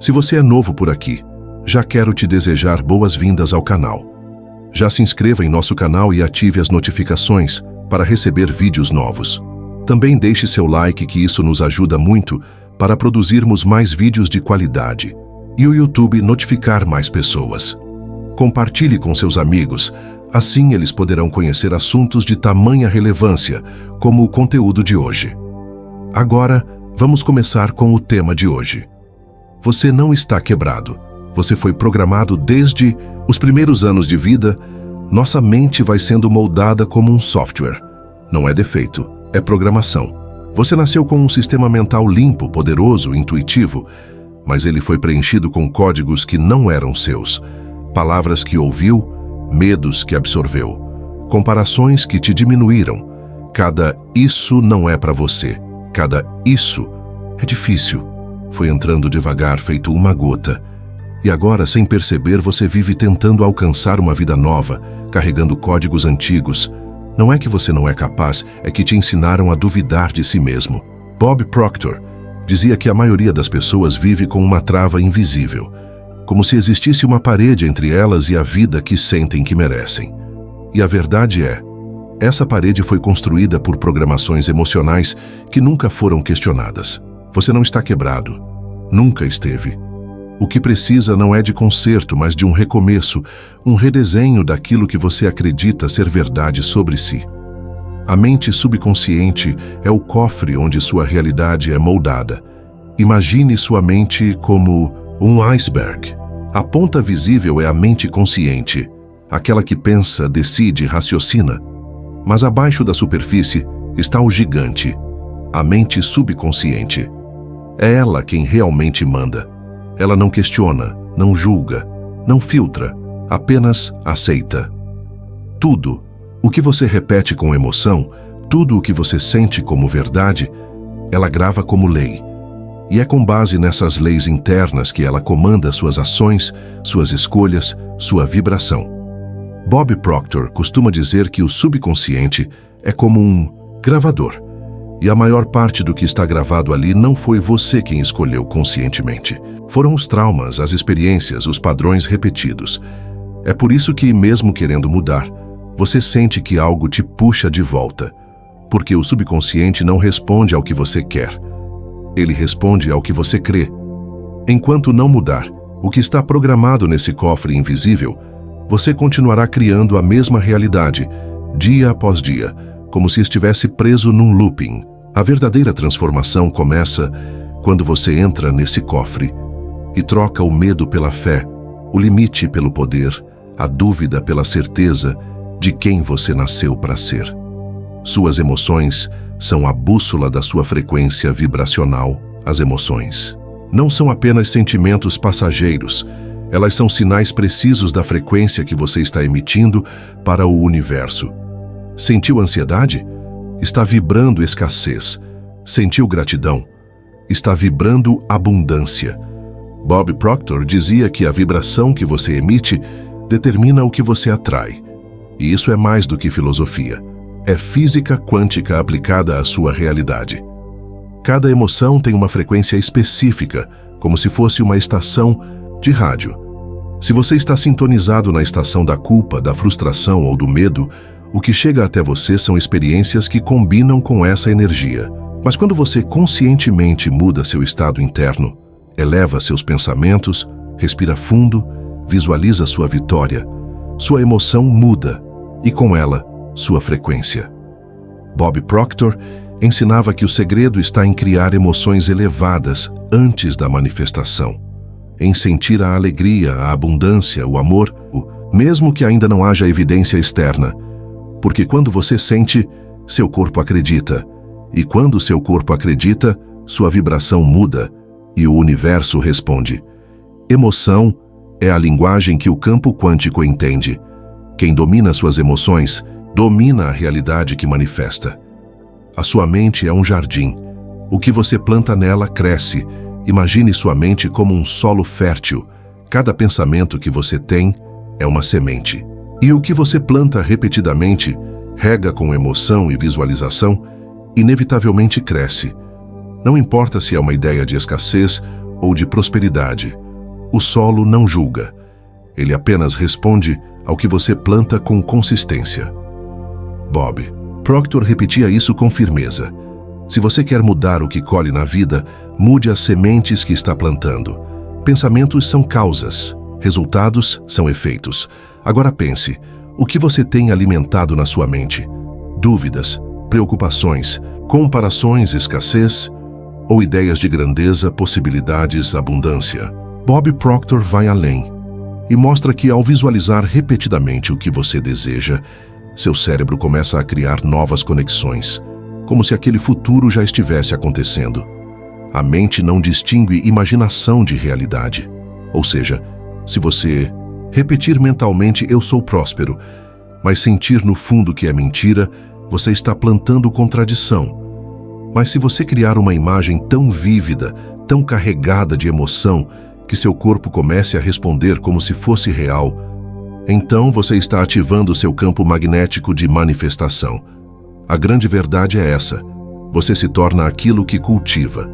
Se você é novo por aqui, já quero te desejar boas-vindas ao canal. Já se inscreva em nosso canal e ative as notificações para receber vídeos novos. Também deixe seu like, que isso nos ajuda muito para produzirmos mais vídeos de qualidade e o YouTube notificar mais pessoas. Compartilhe com seus amigos, assim eles poderão conhecer assuntos de tamanha relevância como o conteúdo de hoje. Agora, vamos começar com o tema de hoje. Você não está quebrado. Você foi programado desde os primeiros anos de vida. Nossa mente vai sendo moldada como um software. Não é defeito, é programação. Você nasceu com um sistema mental limpo, poderoso, intuitivo, mas ele foi preenchido com códigos que não eram seus, palavras que ouviu, medos que absorveu, comparações que te diminuíram. Cada isso não é para você. Cada isso é difícil. Foi entrando devagar, feito uma gota. E agora, sem perceber, você vive tentando alcançar uma vida nova, carregando códigos antigos. Não é que você não é capaz, é que te ensinaram a duvidar de si mesmo. Bob Proctor dizia que a maioria das pessoas vive com uma trava invisível, como se existisse uma parede entre elas e a vida que sentem que merecem. E a verdade é, essa parede foi construída por programações emocionais que nunca foram questionadas. Você não está quebrado. Nunca esteve. O que precisa não é de conserto, mas de um recomeço, um redesenho daquilo que você acredita ser verdade sobre si. A mente subconsciente é o cofre onde sua realidade é moldada. Imagine sua mente como um iceberg. A ponta visível é a mente consciente, aquela que pensa, decide, raciocina. Mas abaixo da superfície está o gigante, a mente subconsciente. É ela quem realmente manda. Ela não questiona, não julga, não filtra, apenas aceita. Tudo o que você repete com emoção, tudo o que você sente como verdade, ela grava como lei. E é com base nessas leis internas que ela comanda suas ações, suas escolhas, sua vibração. Bob Proctor costuma dizer que o subconsciente é como um gravador. E a maior parte do que está gravado ali não foi você quem escolheu conscientemente. Foram os traumas, as experiências, os padrões repetidos. É por isso que, mesmo querendo mudar, você sente que algo te puxa de volta. Porque o subconsciente não responde ao que você quer. Ele responde ao que você crê. Enquanto não mudar o que está programado nesse cofre invisível, você continuará criando a mesma realidade, dia após dia, como se estivesse preso num looping. A verdadeira transformação começa quando você entra nesse cofre e troca o medo pela fé, o limite pelo poder, a dúvida pela certeza de quem você nasceu para ser. Suas emoções são a bússola da sua frequência vibracional. As emoções não são apenas sentimentos passageiros, elas são sinais precisos da frequência que você está emitindo para o universo. Sentiu ansiedade? Está vibrando escassez. Sentiu gratidão? Está vibrando abundância. Bob Proctor dizia que a vibração que você emite determina o que você atrai. E isso é mais do que filosofia. É física quântica aplicada à sua realidade. Cada emoção tem uma frequência específica, como se fosse uma estação de rádio. Se você está sintonizado na estação da culpa, da frustração ou do medo, o que chega até você são experiências que combinam com essa energia. Mas quando você conscientemente muda seu estado interno, eleva seus pensamentos, respira fundo, visualiza sua vitória, sua emoção muda e com ela, sua frequência. Bob Proctor ensinava que o segredo está em criar emoções elevadas antes da manifestação, em sentir a alegria, a abundância, o amor, mesmo que ainda não haja evidência externa. Porque quando você sente, seu corpo acredita. E quando seu corpo acredita, sua vibração muda e o universo responde. Emoção é a linguagem que o campo quântico entende. Quem domina suas emoções, domina a realidade que manifesta. A sua mente é um jardim. O que você planta nela cresce. Imagine sua mente como um solo fértil. Cada pensamento que você tem é uma semente. E o que você planta repetidamente, rega com emoção e visualização, inevitavelmente cresce. Não importa se é uma ideia de escassez ou de prosperidade. O solo não julga. Ele apenas responde ao que você planta com consistência. Bob Proctor repetia isso com firmeza. Se você quer mudar o que colhe na vida, mude as sementes que está plantando. Pensamentos são causas, resultados são efeitos. Agora pense, o que você tem alimentado na sua mente? Dúvidas, preocupações, comparações, escassez ou ideias de grandeza, possibilidades, abundância? Bob Proctor vai além e mostra que ao visualizar repetidamente o que você deseja, seu cérebro começa a criar novas conexões, como se aquele futuro já estivesse acontecendo. A mente não distingue imaginação de realidade. Ou seja, se você repetir mentalmente "eu sou próspero", mas sentir no fundo que é mentira, você está plantando contradição. Mas se você criar uma imagem tão vívida, tão carregada de emoção, que seu corpo comece a responder como se fosse real, então você está ativando seu campo magnético de manifestação. A grande verdade é essa: você se torna aquilo que cultiva.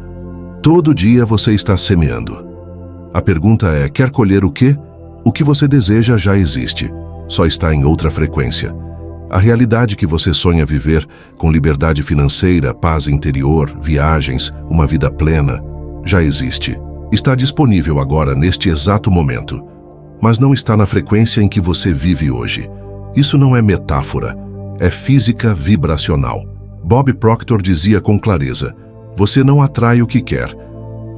Todo dia você está semeando. A pergunta é: quer colher o quê? O que você deseja já existe, só está em outra frequência. A realidade que você sonha viver, com liberdade financeira, paz interior, viagens, uma vida plena, já existe. Está disponível agora neste exato momento, mas não está na frequência em que você vive hoje. Isso não é metáfora, é física vibracional. Bob Proctor dizia com clareza: você não atrai o que quer,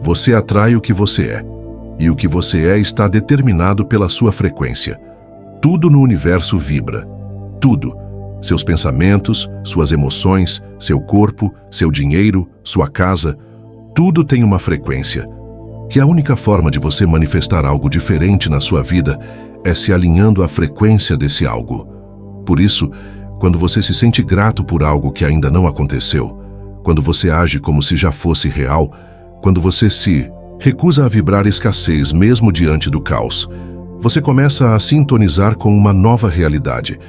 você atrai o que você é. E o que você é está determinado pela sua frequência. Tudo no universo vibra. Tudo. Seus pensamentos, suas emoções, seu corpo, seu dinheiro, sua casa, tudo tem uma frequência. E a única forma de você manifestar algo diferente na sua vida é se alinhando à frequência desse algo. Por isso, quando você se sente grato por algo que ainda não aconteceu, quando você age como se já fosse real, quando você se recusa a vibrar escassez mesmo diante do caos, você começa a sintonizar com uma nova realidade.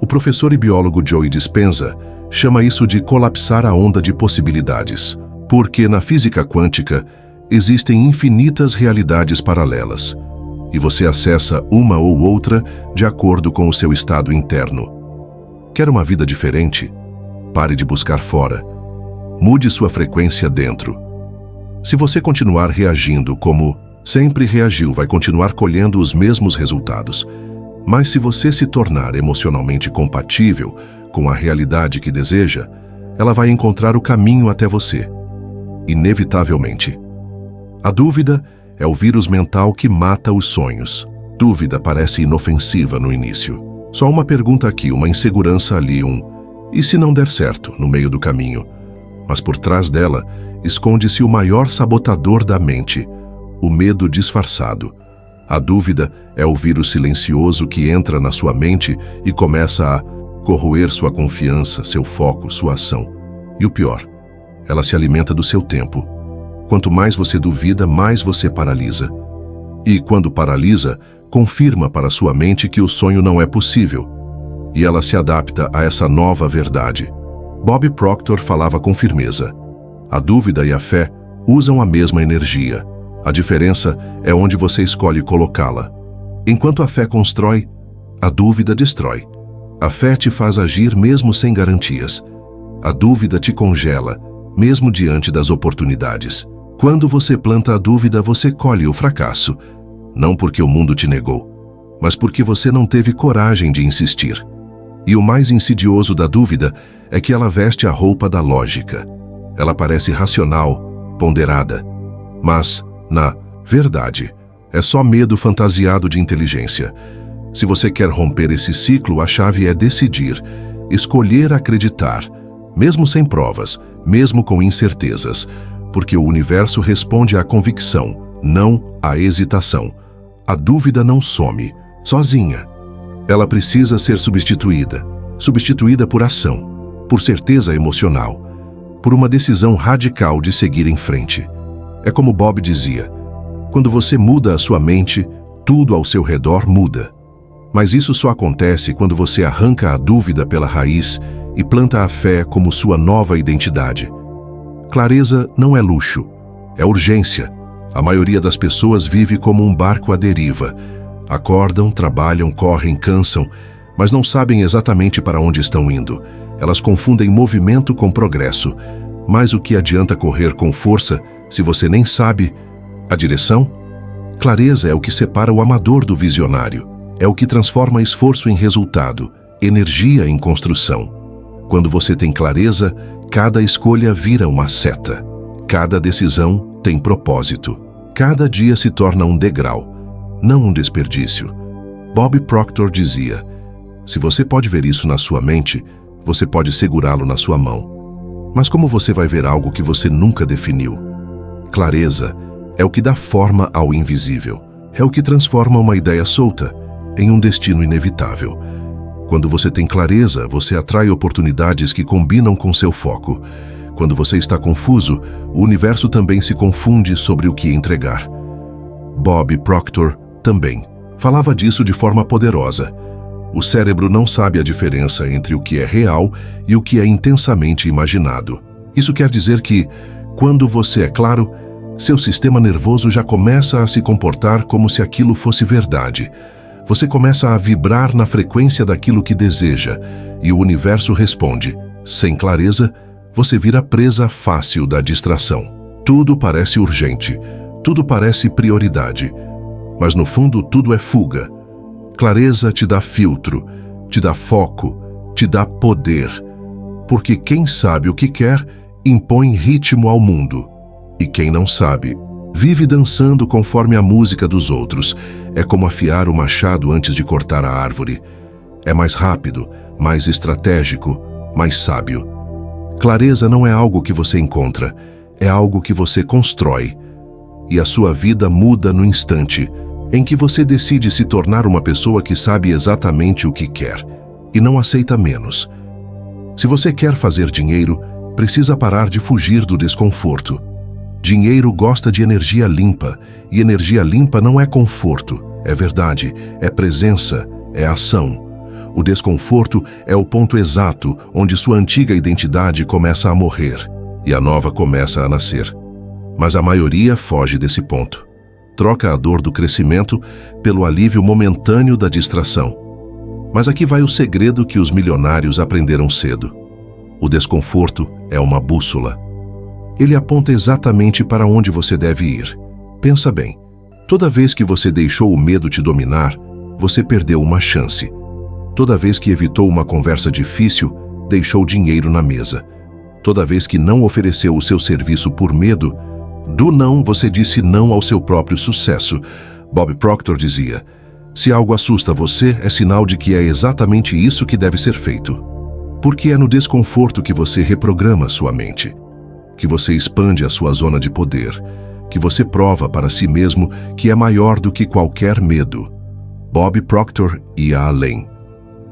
O professor e biólogo Joe Dispenza chama isso de colapsar a onda de possibilidades, porque na física quântica existem infinitas realidades paralelas, e você acessa uma ou outra de acordo com o seu estado interno. Quer uma vida diferente? Pare de buscar fora. Mude sua frequência dentro. Se você continuar reagindo como sempre reagiu, vai continuar colhendo os mesmos resultados. Mas se você se tornar emocionalmente compatível com a realidade que deseja, ela vai encontrar o caminho até você. Inevitavelmente. A dúvida é o vírus mental que mata os sonhos. Dúvida parece inofensiva no início. Só uma pergunta aqui, uma insegurança ali, "e se não der certo?" no meio do caminho. Mas por trás dela esconde-se o maior sabotador da mente, o medo disfarçado. A dúvida é o vírus silencioso que entra na sua mente e começa a corroer sua confiança, seu foco, sua ação. E o pior, ela se alimenta do seu tempo. Quanto mais você duvida, mais você paralisa. E quando paralisa, confirma para sua mente que o sonho não é possível. E ela se adapta a essa nova verdade. Bob Proctor falava com firmeza: a dúvida e a fé usam a mesma energia. A diferença é onde você escolhe colocá-la. Enquanto a fé constrói, a dúvida destrói. A fé te faz agir mesmo sem garantias. A dúvida te congela, mesmo diante das oportunidades. Quando você planta a dúvida, você colhe o fracasso. Não porque o mundo te negou, mas porque você não teve coragem de insistir. E o mais insidioso da dúvida é que ela veste a roupa da lógica. Ela parece racional, ponderada, mas, na verdade, é só medo fantasiado de inteligência. Se você quer romper esse ciclo, a chave é decidir, escolher acreditar, mesmo sem provas, mesmo com incertezas, porque o universo responde à convicção, não à hesitação. A dúvida não some, sozinha. Ela precisa ser substituída por ação, por certeza emocional, por uma decisão radical de seguir em frente. É como Bob dizia: quando você muda a sua mente, tudo ao seu redor muda. Mas isso só acontece quando você arranca a dúvida pela raiz e planta a fé como sua nova identidade. Clareza não é luxo, é urgência. A maioria das pessoas vive como um barco à deriva. Acordam, trabalham, correm, cansam, mas não sabem exatamente para onde estão indo. Elas confundem movimento com progresso. Mas o que adianta correr com força se você nem sabe a direção? Clareza é o que separa o amador do visionário. É o que transforma esforço em resultado, energia em construção. Quando você tem clareza, cada escolha vira uma seta. Cada decisão tem propósito. Cada dia se torna um degrau, não um desperdício. Bob Proctor dizia: se você pode ver isso na sua mente, você pode segurá-lo na sua mão. Mas como você vai ver algo que você nunca definiu? Clareza é o que dá forma ao invisível. É o que transforma uma ideia solta em um destino inevitável. Quando você tem clareza, você atrai oportunidades que combinam com seu foco. Quando você está confuso, o universo também se confunde sobre o que entregar. Bob Proctor também falava disso de forma poderosa. O cérebro não sabe a diferença entre o que é real e o que é intensamente imaginado. Isso quer dizer que, quando você é claro, seu sistema nervoso já começa a se comportar como se aquilo fosse verdade. Você começa a vibrar na frequência daquilo que deseja, e o universo responde. Sem clareza, você vira presa fácil da distração. Tudo parece urgente, tudo parece prioridade, mas no fundo tudo é fuga. Clareza te dá filtro, te dá foco, te dá poder, porque quem sabe o que quer impõe ritmo ao mundo, e quem não sabe vive dançando conforme a música dos outros. É como afiar o machado antes de cortar a árvore. É mais rápido, mais estratégico, mais sábio. Clareza não é algo que você encontra, é algo que você constrói. E a sua vida muda no instante em que você decide se tornar uma pessoa que sabe exatamente o que quer e não aceita menos. Se você quer fazer dinheiro, precisa parar de fugir do desconforto. Dinheiro gosta de energia limpa, e energia limpa não é conforto, é verdade, é presença, é ação. O desconforto é o ponto exato onde sua antiga identidade começa a morrer e a nova começa a nascer. Mas a maioria foge desse ponto. Troca a dor do crescimento pelo alívio momentâneo da distração. Mas aqui vai o segredo que os milionários aprenderam cedo. O desconforto é uma bússola. Ele aponta exatamente para onde você deve ir. Pensa bem, toda vez que você deixou o medo te dominar, você perdeu uma chance. Toda vez que evitou uma conversa difícil, deixou dinheiro na mesa. Toda vez que não ofereceu o seu serviço por medo, do não você disse não ao seu próprio sucesso. Bob Proctor dizia: se algo assusta você, é sinal de que é exatamente isso que deve ser feito. Porque é no desconforto que você reprograma sua mente, que você expande a sua zona de poder, que você prova para si mesmo que é maior do que qualquer medo. Bob Proctor ia além.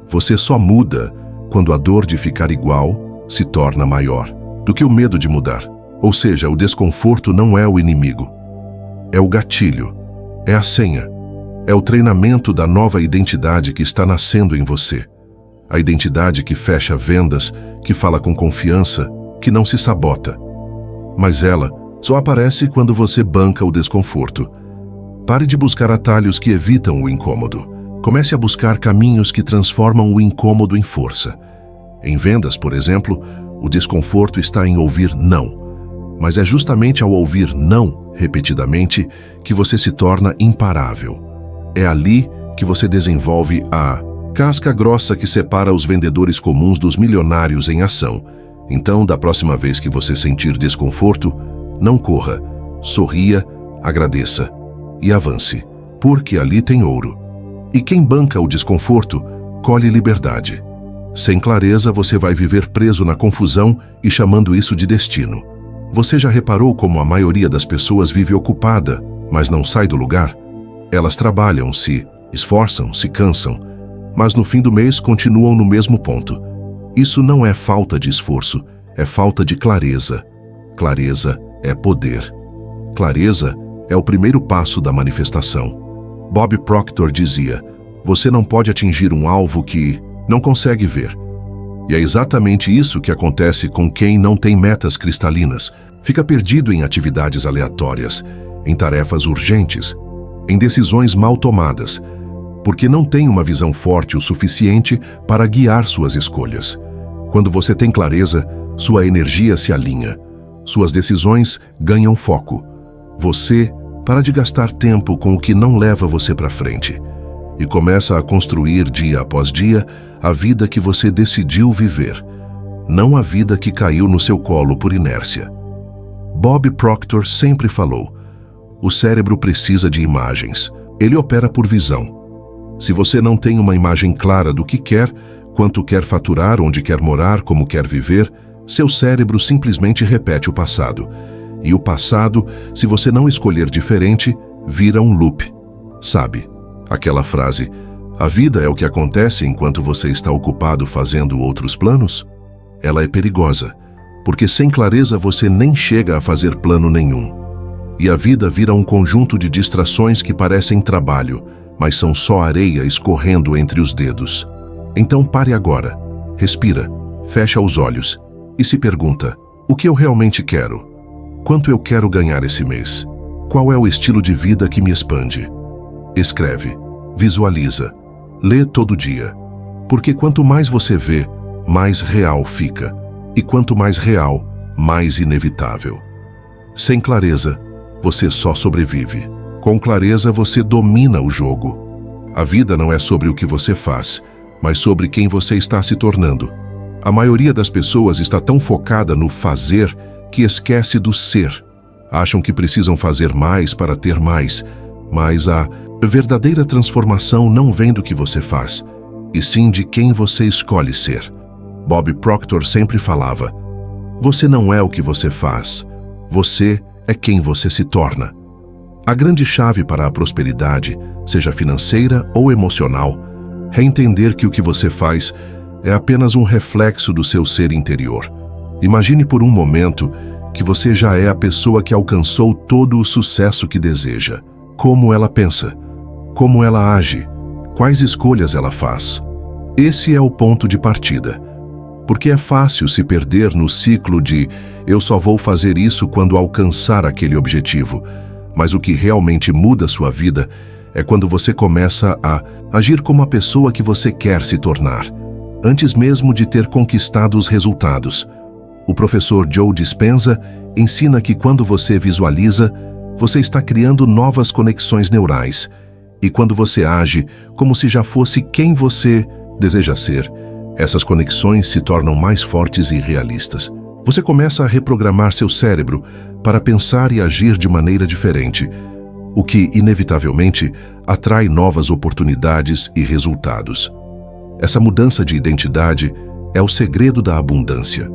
Você só muda quando a dor de ficar igual se torna maior do que o medo de mudar. Ou seja, o desconforto não é o inimigo. É o gatilho, é a senha, é o treinamento da nova identidade que está nascendo em você. A identidade que fecha vendas, que fala com confiança, que não se sabota. Mas ela só aparece quando você banca o desconforto. Pare de buscar atalhos que evitam o incômodo. Comece a buscar caminhos que transformam o incômodo em força. Em vendas, por exemplo, o desconforto está em ouvir não. Mas é justamente ao ouvir não repetidamente que você se torna imparável. É ali que você desenvolve a casca grossa que separa os vendedores comuns dos milionários em ação. Então, da próxima vez que você sentir desconforto, não corra, sorria, agradeça e avance, porque ali tem ouro. E quem banca o desconforto, colhe liberdade. Sem clareza, você vai viver preso na confusão e chamando isso de destino. Você já reparou como a maioria das pessoas vive ocupada, mas não sai do lugar? Elas trabalham, se esforçam, se cansam, mas no fim do mês continuam no mesmo ponto. Isso não é falta de esforço, é falta de clareza. Clareza é poder. Clareza é o primeiro passo da manifestação. Bob Proctor dizia: você não pode atingir um alvo que não consegue ver. E é exatamente isso que acontece com quem não tem metas cristalinas. Fica perdido em atividades aleatórias. em tarefas urgentes, em decisões mal tomadas, porque não tem uma visão forte o suficiente para guiar suas escolhas. Quando você tem clareza, sua energia se alinha, suas decisões ganham foco. Você para de gastar tempo com o que não leva você para frente e começa a construir dia após dia a vida que você decidiu viver, não a vida que caiu no seu colo por inércia. Bob Proctor sempre falou: o cérebro precisa de imagens, ele opera por visão. Se você não tem uma imagem clara do que quer, quanto quer faturar, onde quer morar, como quer viver, seu cérebro simplesmente repete o passado. E o passado, se você não escolher diferente, vira um loop. Sabe, aquela frase, a vida é o que acontece enquanto você está ocupado fazendo outros planos? Ela é perigosa, porque sem clareza você nem chega a fazer plano nenhum. E a vida vira um conjunto de distrações que parecem trabalho, mas são só areia escorrendo entre os dedos. Então pare agora, respira, fecha os olhos e se pergunta: o que eu realmente quero? Quanto eu quero ganhar esse mês? Qual é o estilo de vida que me expande? Escreve, visualiza, lê todo dia. Porque quanto mais você vê, mais real fica. E quanto mais real, mais inevitável. Sem clareza, você só sobrevive. Com clareza, você domina o jogo. A vida não é sobre o que você faz, mas sobre quem você está se tornando. A maioria das pessoas está tão focada no fazer que esquece do ser. Acham que precisam fazer mais para ter mais, mas a verdadeira transformação não vem do que você faz, e sim de quem você escolhe ser. Bob Proctor sempre falava: você não é o que você faz, você é quem você se torna. A grande chave para a prosperidade, seja financeira ou emocional, é entender que o que você faz é apenas um reflexo do seu ser interior. Imagine por um momento que você já é a pessoa que alcançou todo o sucesso que deseja. Como ela pensa, como ela age, quais escolhas ela faz. Esse é o ponto de partida. Porque é fácil se perder no ciclo de eu só vou fazer isso quando alcançar aquele objetivo. Mas o que realmente muda sua vida é quando você começa a agir como a pessoa que você quer se tornar, antes mesmo de ter conquistado os resultados. O professor Joe Dispenza ensina que quando você visualiza, você está criando novas conexões neurais. E quando você age como se já fosse quem você deseja ser, essas conexões se tornam mais fortes e realistas. Você começa a reprogramar seu cérebro para pensar e agir de maneira diferente, o que, inevitavelmente, atrai novas oportunidades e resultados. Essa mudança de identidade é o segredo da abundância.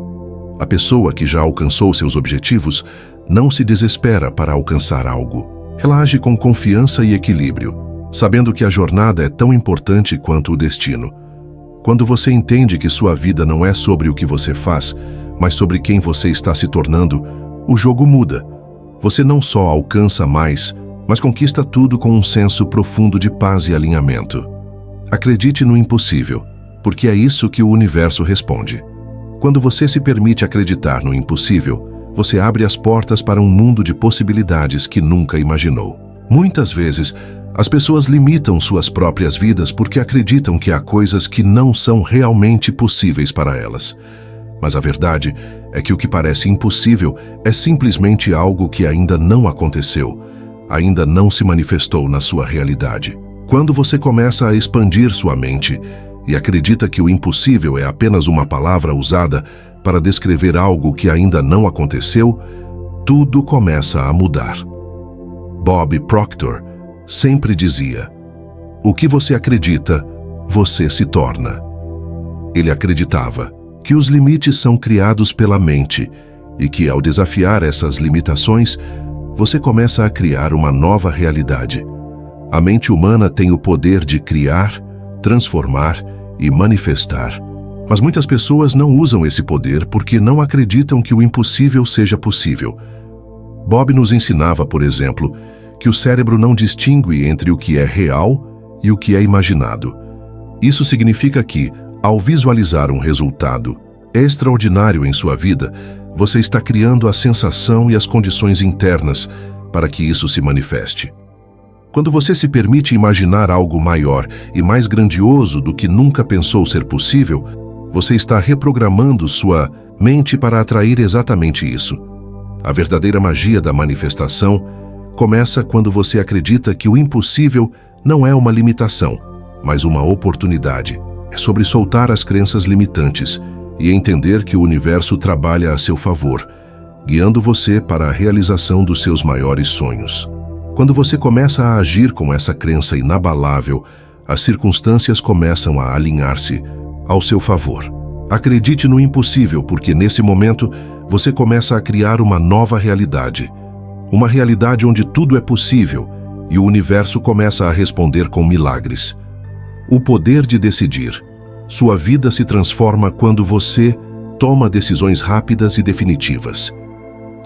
A pessoa que já alcançou seus objetivos não se desespera para alcançar algo. Ela age com confiança e equilíbrio, sabendo que a jornada é tão importante quanto o destino. Quando você entende que sua vida não é sobre o que você faz, mas sobre quem você está se tornando, o jogo muda. Você não só alcança mais, mas conquista tudo com um senso profundo de paz e alinhamento. Acredite no impossível, porque é isso que o universo responde. Quando você se permite acreditar no impossível, você abre as portas para um mundo de possibilidades que nunca imaginou. Muitas vezes, as pessoas limitam suas próprias vidas porque acreditam que há coisas que não são realmente possíveis para elas. Mas a verdade é que o que parece impossível é simplesmente algo que ainda não aconteceu, ainda não se manifestou na sua realidade. Quando você começa a expandir sua mente e acredita que o impossível é apenas uma palavra usada para descrever algo que ainda não aconteceu, tudo começa a mudar. Bob Proctor sempre dizia: o que você acredita, você se torna. Ele acreditava que os limites são criados pela mente e que, ao desafiar essas limitações, você começa a criar uma nova realidade. A mente humana tem o poder de criar, transformar e manifestar. Mas muitas pessoas não usam esse poder porque não acreditam que o impossível seja possível. Bob nos ensinava, por exemplo, que o cérebro não distingue entre o que é real e o que é imaginado. Isso significa que, ao visualizar um resultado extraordinário em sua vida, você está criando a sensação e as condições internas para que isso se manifeste. Quando você se permite imaginar algo maior e mais grandioso do que nunca pensou ser possível, você está reprogramando sua mente para atrair exatamente isso. A verdadeira magia da manifestação começa quando você acredita que o impossível não é uma limitação, mas uma oportunidade. É sobre soltar as crenças limitantes e entender que o universo trabalha a seu favor, guiando você para a realização dos seus maiores sonhos. Quando você começa a agir com essa crença inabalável, as circunstâncias começam a alinhar-se ao seu favor. Acredite no impossível, porque nesse momento você começa a criar uma nova realidade. Uma realidade onde tudo é possível e o universo começa a responder com milagres. O poder de decidir. Sua vida se transforma quando você toma decisões rápidas e definitivas.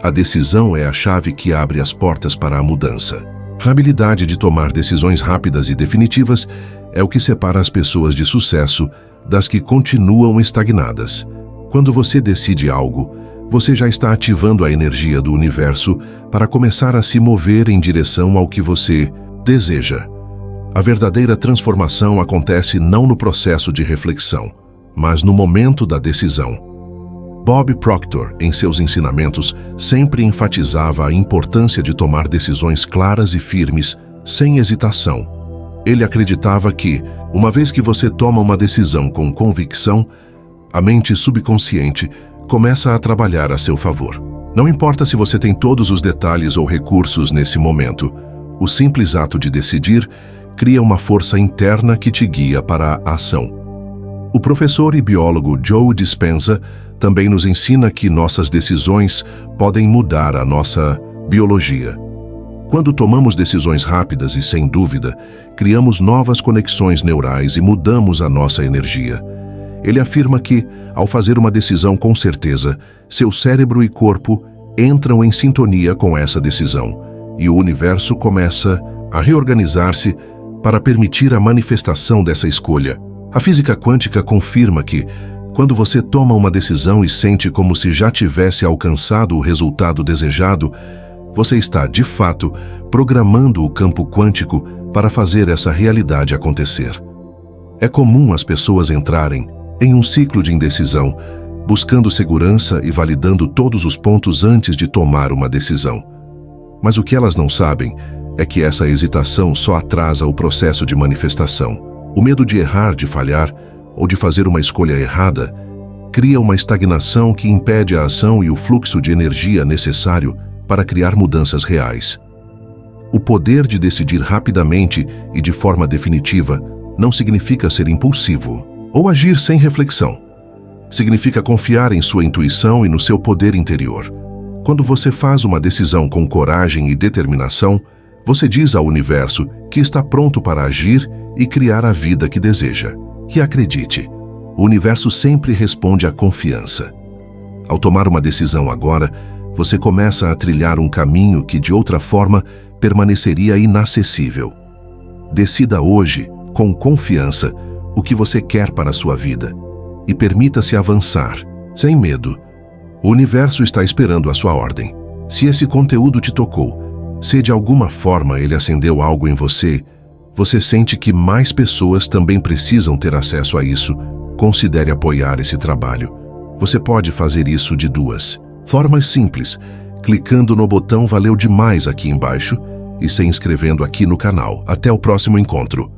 A decisão é a chave que abre as portas para a mudança. A habilidade de tomar decisões rápidas e definitivas é o que separa as pessoas de sucesso das que continuam estagnadas. Quando você decide algo, você já está ativando a energia do universo para começar a se mover em direção ao que você deseja. A verdadeira transformação acontece não no processo de reflexão, mas no momento da decisão. Bob Proctor, em seus ensinamentos, sempre enfatizava a importância de tomar decisões claras e firmes, sem hesitação. Ele acreditava que, uma vez que você toma uma decisão com convicção, a mente subconsciente começa a trabalhar a seu favor. Não importa se você tem todos os detalhes ou recursos nesse momento, o simples ato de decidir cria uma força interna que te guia para a ação. O professor e biólogo Joe Dispenza também nos ensina que nossas decisões podem mudar a nossa biologia. Quando tomamos decisões rápidas e sem dúvida, criamos novas conexões neurais e mudamos a nossa energia. Ele afirma que, ao fazer uma decisão com certeza, seu cérebro e corpo entram em sintonia com essa decisão, e o universo começa a reorganizar-se para permitir a manifestação dessa escolha. A física quântica confirma que, quando você toma uma decisão e sente como se já tivesse alcançado o resultado desejado, você está, de fato, programando o campo quântico para fazer essa realidade acontecer. É comum as pessoas entrarem em um ciclo de indecisão, buscando segurança e validando todos os pontos antes de tomar uma decisão. Mas o que elas não sabem é que essa hesitação só atrasa o processo de manifestação. O medo de errar, de falhar ou de fazer uma escolha errada cria uma estagnação que impede a ação e o fluxo de energia necessário para criar mudanças reais. O poder de decidir rapidamente e de forma definitiva não significa ser impulsivo ou agir sem reflexão. Significa confiar em sua intuição e no seu poder interior. Quando você faz uma decisão com coragem e determinação, você diz ao universo que está pronto para agir e criar a vida que deseja. E acredite, o universo sempre responde à confiança. Ao tomar uma decisão agora, você começa a trilhar um caminho que de outra forma permaneceria inacessível. Decida hoje, com confiança, o que você quer para a sua vida e permita-se avançar, sem medo. O universo está esperando a sua ordem. Se esse conteúdo te tocou, se de alguma forma ele acendeu algo em você, você sente que mais pessoas também precisam ter acesso a isso, considere apoiar esse trabalho. Você pode fazer isso de duas formas simples, clicando no botão Valeu Demais aqui embaixo e se inscrevendo aqui no canal. Até o próximo encontro.